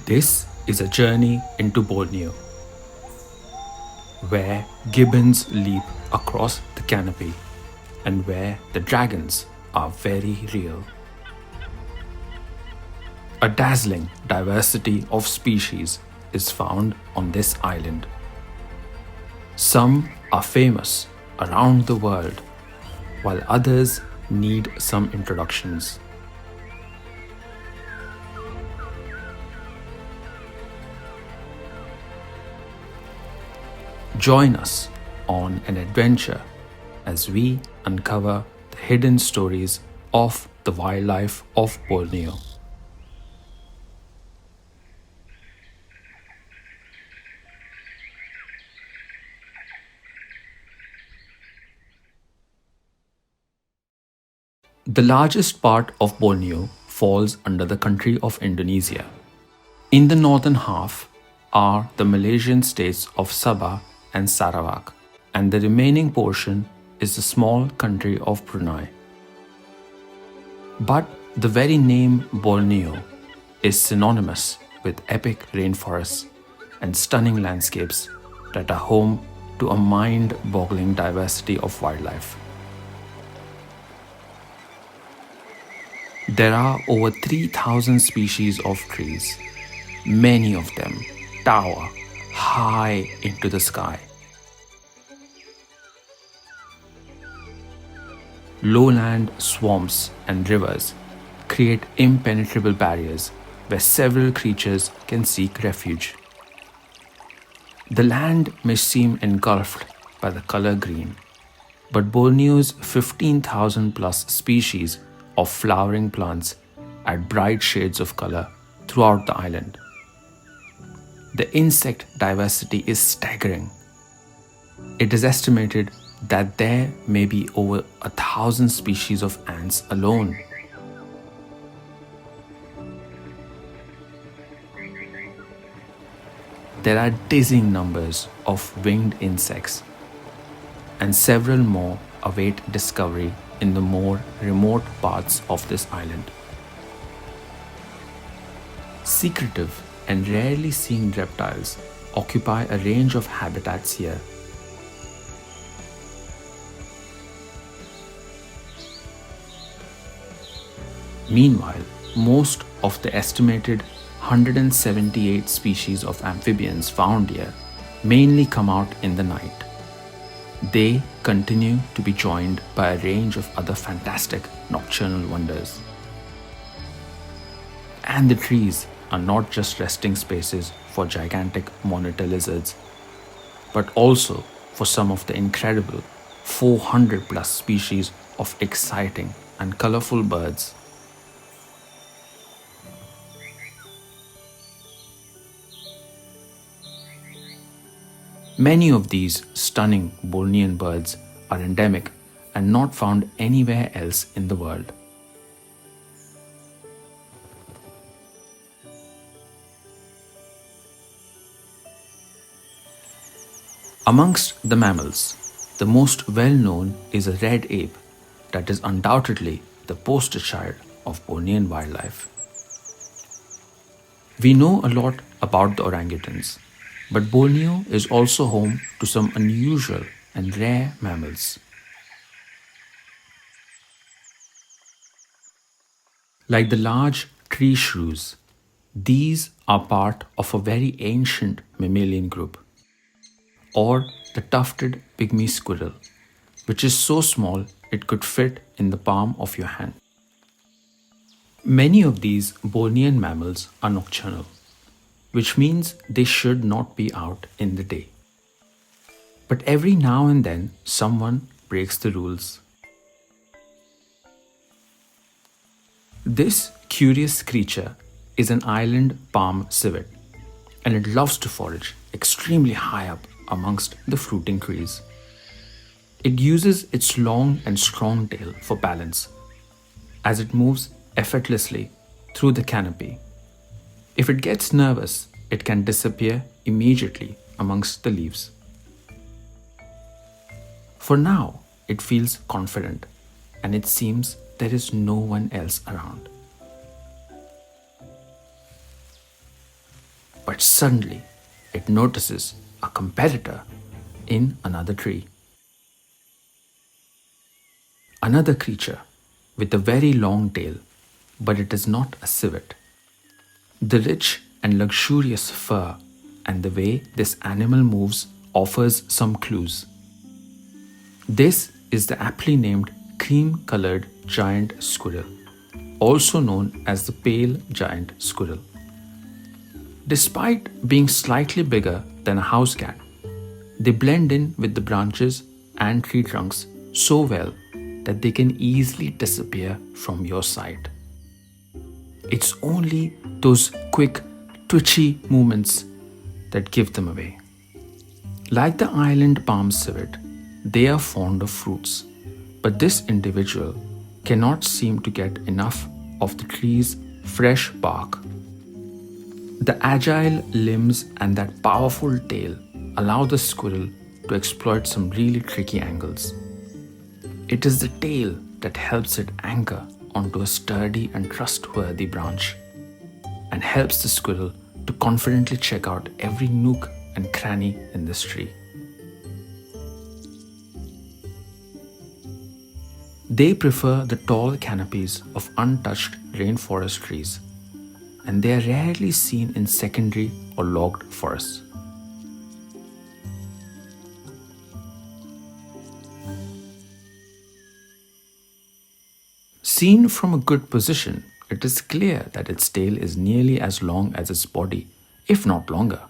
This is a journey into Borneo, where gibbons leap across the canopy and where the dragons are very real. A dazzling diversity of species is found on this island. Some are famous around the world, while others need some introductions. Join us on an adventure as we uncover the hidden stories of the wildlife of Borneo. The largest part of Borneo falls under the country of Indonesia. In the northern half are the Malaysian states of Sabah and Sarawak, and the remaining portion is the small country of Brunei. But the very name Borneo is synonymous with epic rainforests and stunning landscapes that are home to a mind-boggling diversity of wildlife. There are over 3,000 species of trees. Many of them tower high into the sky. Lowland swamps and rivers create impenetrable barriers where several creatures can seek refuge. The land may seem engulfed by the color green, but Borneo's 15,000 plus species of flowering plants add bright shades of color throughout the island. The insect diversity is staggering. It is estimated that there may be over 1,000 species of ants alone. There are dizzying numbers of winged insects, and several more await discovery in the more remote parts of this island. Secretive and rarely seen reptiles occupy a range of habitats here. Meanwhile, most of the estimated 178 species of amphibians found here mainly come out in the night. They continue to be joined by a range of other fantastic nocturnal wonders. And the trees are not just resting spaces for gigantic monitor lizards, but also for some of the incredible 400 plus species of exciting and colorful birds. Many of these stunning Bornean birds are endemic and not found anywhere else in the world. Amongst the mammals, the most well-known is a red ape that is undoubtedly the poster child of Bornean wildlife. We know a lot about the orangutans, but Borneo is also home to some unusual and rare mammals. Like the large tree shrews, these are part of a very ancient mammalian group, or the tufted pygmy squirrel, which is so small it could fit in the palm of your hand. Many of these Bornean mammals are nocturnal, which means they should not be out in the day. But every now and then, someone breaks the rules. This curious creature is an island palm civet, and it loves to forage extremely high up amongst the fruiting trees. It uses its long and strong tail for balance as it moves effortlessly through the canopy. If it gets nervous, it can disappear immediately amongst the leaves. For now, it feels confident, and it seems there is no one else around. But suddenly, it notices a competitor in another tree. Another creature with a very long tail, but it is not a civet. The rich and luxurious fur and the way this animal moves offers some clues. This is the aptly named cream colored giant squirrel, also known as the pale giant squirrel. Despite being slightly bigger than a house cat, they blend in with the branches and tree trunks so well that they can easily disappear from your sight. It's only those quick, twitchy movements that give them away. Like the island palm civet, they are fond of fruits, but this individual cannot seem to get enough of the tree's fresh bark. The agile limbs and that powerful tail allow the squirrel to exploit some really tricky angles. It is the tail that helps it anchor onto a sturdy and trustworthy branch and helps the squirrel to confidently check out every nook and cranny in this tree. They prefer the tall canopies of untouched rainforest trees, and they are rarely seen in secondary or logged forests. Seen from a good position, it is clear that its tail is nearly as long as its body, if not longer.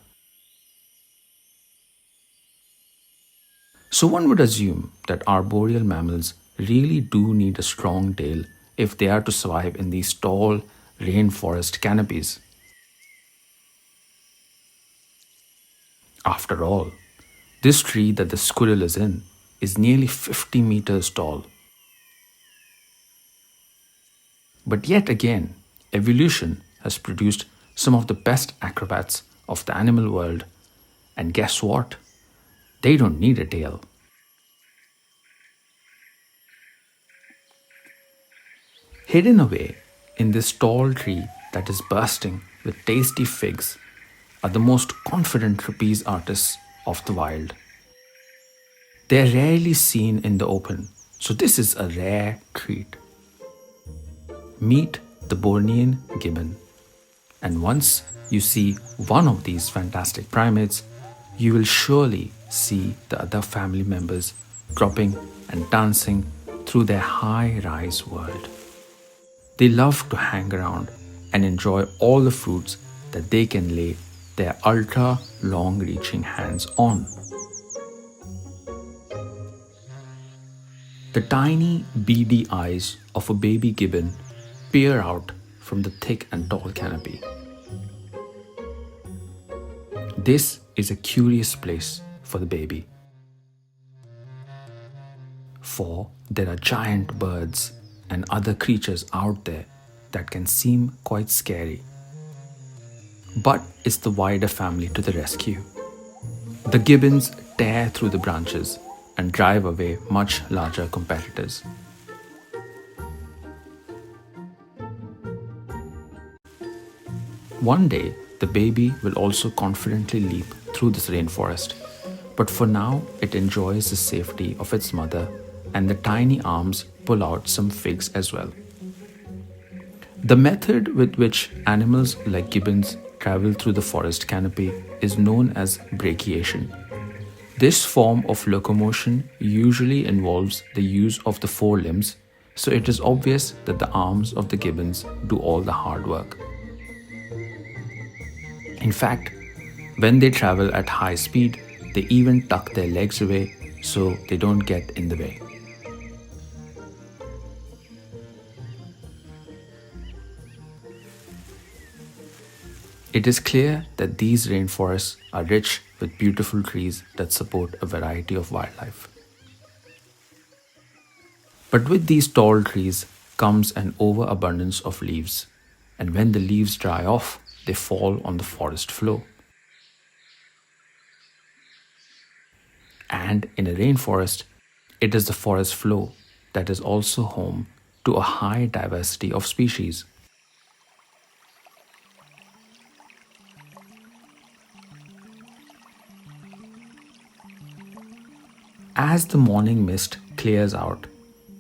So one would assume that arboreal mammals really do need a strong tail if they are to survive in these tall rainforest canopies. After all, this tree that the squirrel is in is nearly 50 meters tall. But yet again, evolution has produced some of the best acrobats of the animal world, and guess what? They don't need a tail. Hidden away in this tall tree that is bursting with tasty figs are the most confident trapeze artists of the wild. They are rarely seen in the open, so this is a rare treat. Meet the Bornean Gibbon, and once you see one of these fantastic primates, you will surely see the other family members dropping and dancing through their high-rise world. They love to hang around and enjoy all the fruits that they can lay their ultra long reaching hands on. The tiny beady eyes of a baby gibbon peer out from the thick and tall canopy. This is a curious place for the baby, for there are giant birds and other creatures out there that can seem quite scary. But it's the wider family to the rescue. The gibbons tear through the branches and drive away much larger competitors. One day, the baby will also confidently leap through this rainforest, but for now it enjoys the safety of its mother, and the tiny arms pull out some figs as well. The method with which animals like gibbons travel through the forest canopy is known as brachiation. This form of locomotion usually involves the use of the forelimbs, so it is obvious that the arms of the gibbons do all the hard work. In fact, when they travel at high speed, they even tuck their legs away so they don't get in the way. It is clear that these rainforests are rich with beautiful trees that support a variety of wildlife. But with these tall trees comes an overabundance of leaves, and when the leaves dry off, they fall on the forest floor. And in a rainforest, it is the forest floor that is also home to a high diversity of species. As the morning mist clears out,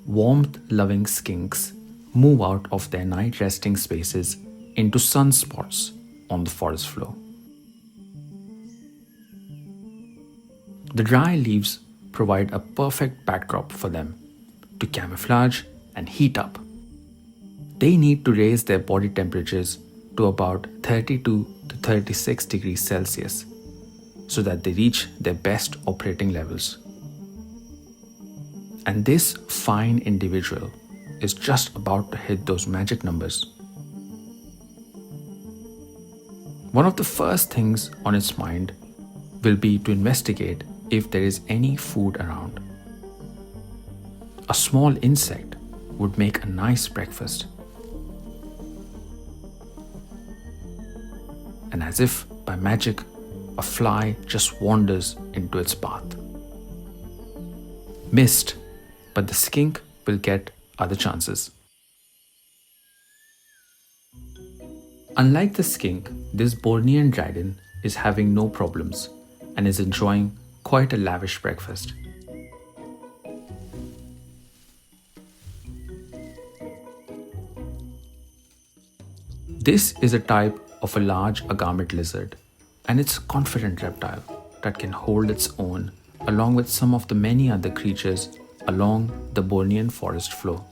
warmth-loving skinks move out of their night resting spaces into sunspots on the forest floor. The dry leaves provide a perfect backdrop for them to camouflage and heat up. They need to raise their body temperatures to about 32 to 36 degrees Celsius so that they reach their best operating levels. And this fine individual is just about to hit those magic numbers. One of the first things on its mind will be to investigate if there is any food around. A small insect would make a nice breakfast. And as if by magic, a fly just wanders into its path. Missed, but the skink will get other chances. Unlike the skink, this Bornean dragon is having no problems and is enjoying quite a lavish breakfast. This is a type of a large agamid lizard, and it's a confident reptile that can hold its own along with some of the many other creatures along the Bornean forest floor.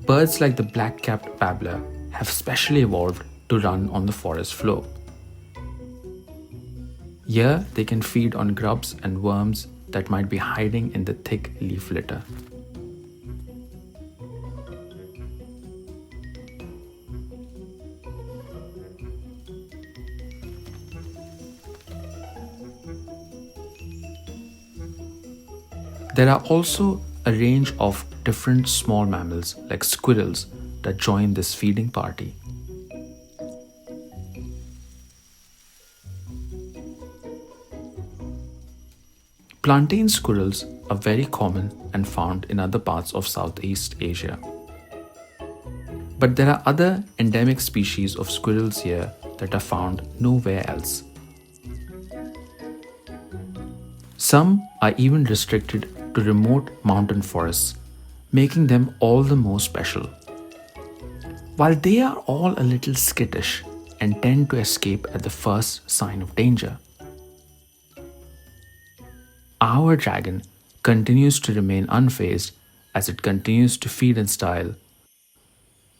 Birds like the black-capped babbler have specially evolved to run on the forest floor. Here they can feed on grubs and worms that might be hiding in the thick leaf litter. There are also a range of different small mammals like squirrels that join this feeding party. Plantain squirrels are very common and found in other parts of Southeast Asia. But there are other endemic species of squirrels here that are found nowhere else. Some are even restricted to remote mountain forests, making them all the more special. While they are all a little skittish and tend to escape at the first sign of danger, our dragon continues to remain unfazed as it continues to feed in style,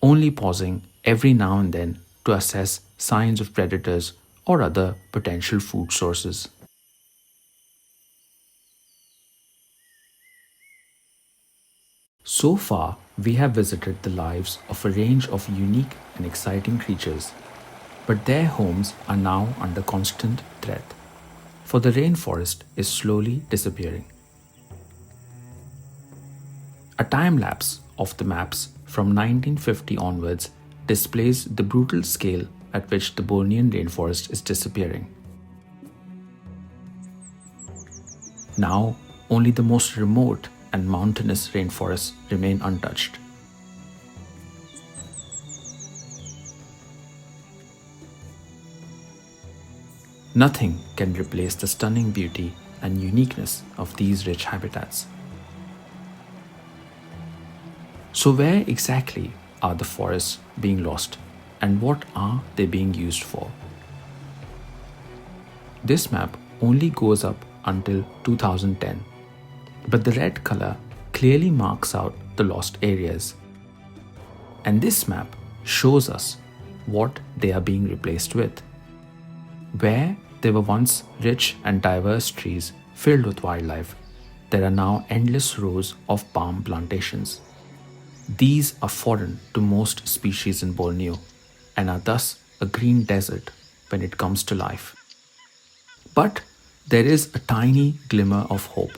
only pausing every now and then to assess signs of predators or other potential food sources. So far, we have visited the lives of a range of unique and exciting creatures, but their homes are now under constant threat, for the rainforest is slowly disappearing. A time lapse of the maps from 1950 onwards displays the brutal scale at which the Bornean rainforest is disappearing. Now, only the most remote and mountainous rainforests remain untouched. Nothing can replace the stunning beauty and uniqueness of these rich habitats. So where exactly are the forests being lost and what are they being used for? This map only goes up until 2010, but the red color clearly marks out the lost areas. And this map shows us what they are being replaced with. Where there were once rich and diverse trees filled with wildlife, there are now endless rows of palm plantations. These are foreign to most species in Borneo and are thus a green desert when it comes to life. But there is a tiny glimmer of hope.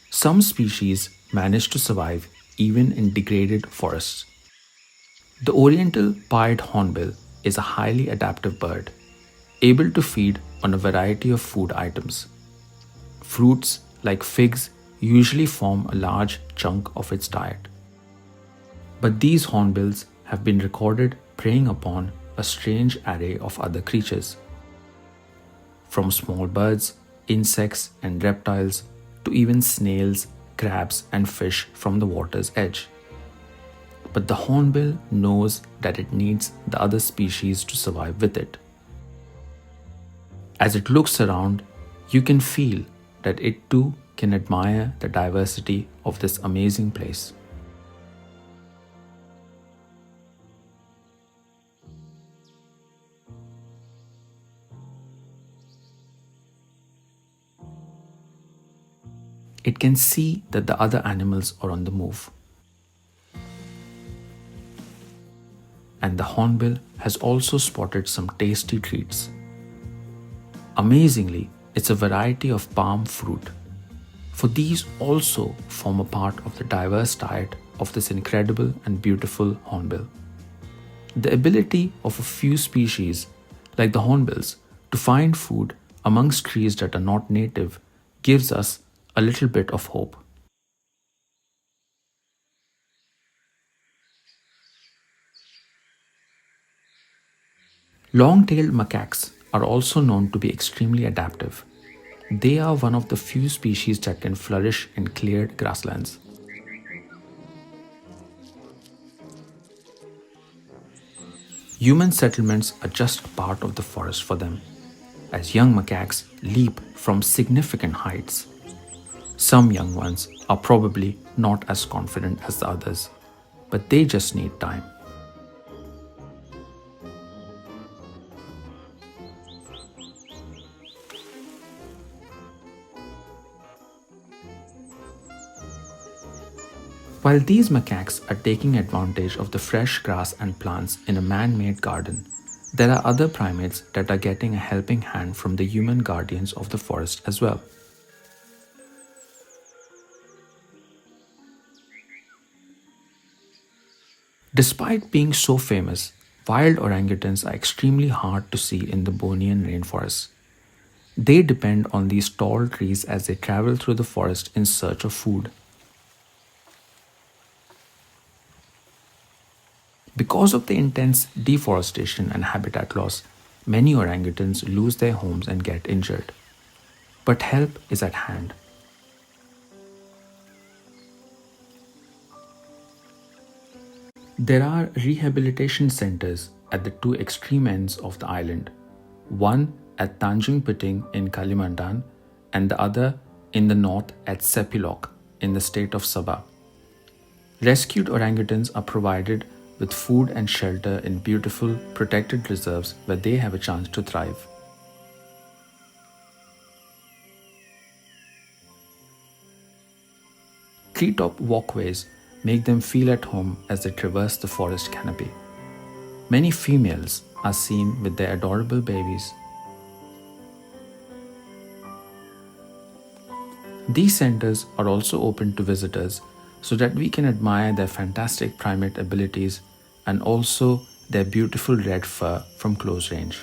Some species manage to survive even in degraded forests. The oriental pied hornbill is a highly adaptive bird, able to feed on a variety of food items. Fruits like figs usually form a large chunk of its diet. But these hornbills have been recorded preying upon a strange array of other creatures, from small birds, insects, and reptiles to even snails, crabs, and fish from the water's edge. But the hornbill knows that it needs the other species to survive with it. As it looks around, you can feel that it too can admire the diversity of this amazing place. It can see that the other animals are on the move. And the hornbill has also spotted some tasty treats. Amazingly, it's a variety of palm fruit, for these also form a part of the diverse diet of this incredible and beautiful hornbill. The ability of a few species, like the hornbills, to find food amongst trees that are not native gives us a little bit of hope. Long-tailed macaques are also known to be extremely adaptive. They are one of the few species that can flourish in cleared grasslands. Human settlements are just a part of the forest for them, as young macaques leap from significant heights. Some young ones are probably not as confident as the others, but they just need time. While these macaques are taking advantage of the fresh grass and plants in a man-made garden, there are other primates that are getting a helping hand from the human guardians of the forest as well. Despite being so famous, wild orangutans are extremely hard to see in the Bornean rainforest. They depend on these tall trees as they travel through the forest in search of food. Because of the intense deforestation and habitat loss, many orangutans lose their homes and get injured. But help is at hand. There are rehabilitation centers at the two extreme ends of the island, one at Tanjung Piting in Kalimantan and the other in the north at Sepilok in the state of Sabah. Rescued orangutans are provided with food and shelter in beautiful, protected reserves where they have a chance to thrive. Treetop walkways make them feel at home as they traverse the forest canopy. Many females are seen with their adorable babies. These centers are also open to visitors so that we can admire their fantastic primate abilities and also their beautiful red fur from close range.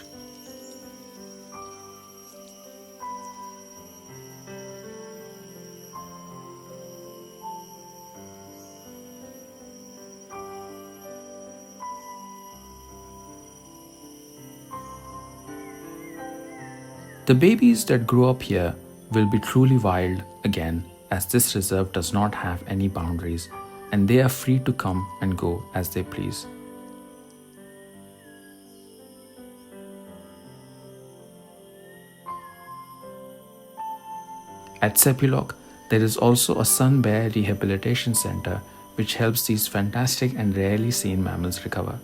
The babies that grow up here will be truly wild again, as this reserve does not have any boundaries and they are free to come and go as they please. At Sepilok, there is also a sun bear rehabilitation center which helps these fantastic and rarely seen mammals recover.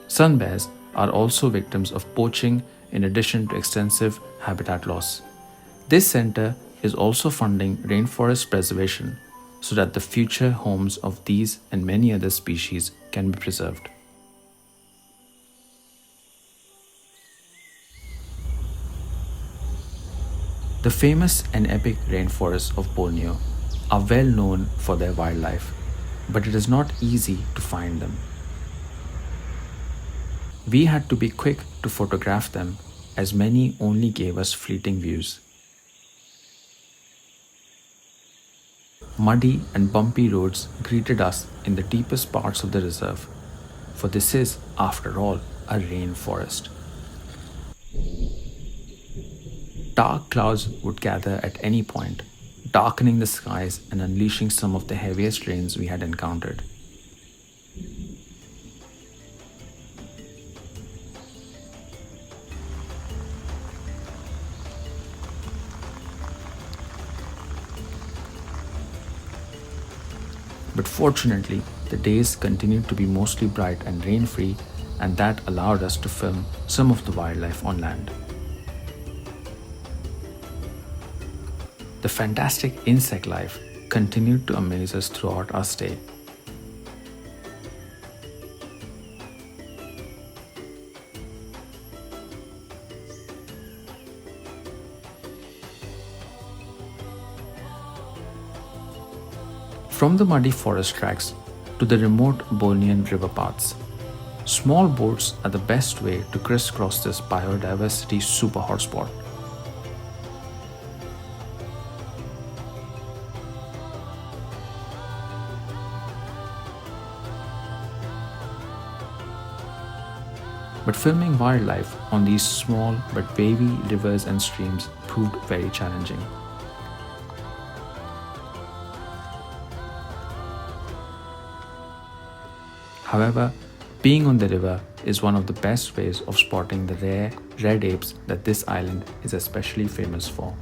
Sun bears are also victims of poaching in addition to extensive habitat loss. This center is also funding rainforest preservation so that the future homes of these and many other species can be preserved. The famous and epic rainforests of Borneo are well known for their wildlife, but it is not easy to find them. We had to be quick to photograph them as many only gave us fleeting views. Muddy and bumpy roads greeted us in the deepest parts of the reserve. for this is, after all, a rainforest. Dark clouds would gather at any point, darkening the skies and unleashing some of the heaviest rains we had encountered. But fortunately, the days continued to be mostly bright and rain-free, and that allowed us to film some of the wildlife on land. The fantastic insect life continued to amaze us throughout our stay. From the muddy forest tracks to the remote Bornean river paths, small boats are the best way to crisscross this biodiversity super hotspot. But filming wildlife on these small but wavy rivers and streams proved very challenging. However, being on the river is one of the best ways of spotting the rare red apes that this island is especially famous for.